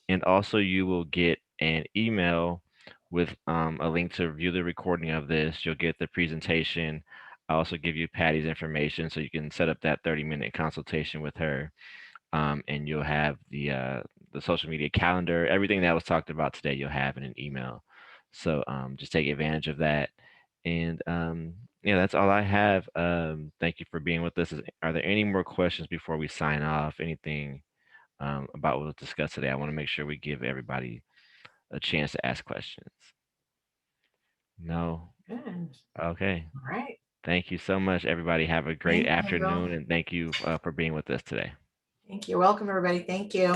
And also you will get an email with a link to view the recording of this. You'll get the presentation. I also give you Patty's information so you can set up that 30-minute consultation with her. And you'll have the social media calendar, everything that was talked about today, you'll have in an email. So just take advantage of that. And that's all I have. Thank you for being with us. Are there any more questions before we sign off? Anything about what we'll discuss today? I want to make sure we give everybody a chance to ask questions. No? Good. Okay. All right. Thank you so much, everybody. Have a great afternoon, and thank you for being with us today. Thank you. Welcome, everybody. Thank you.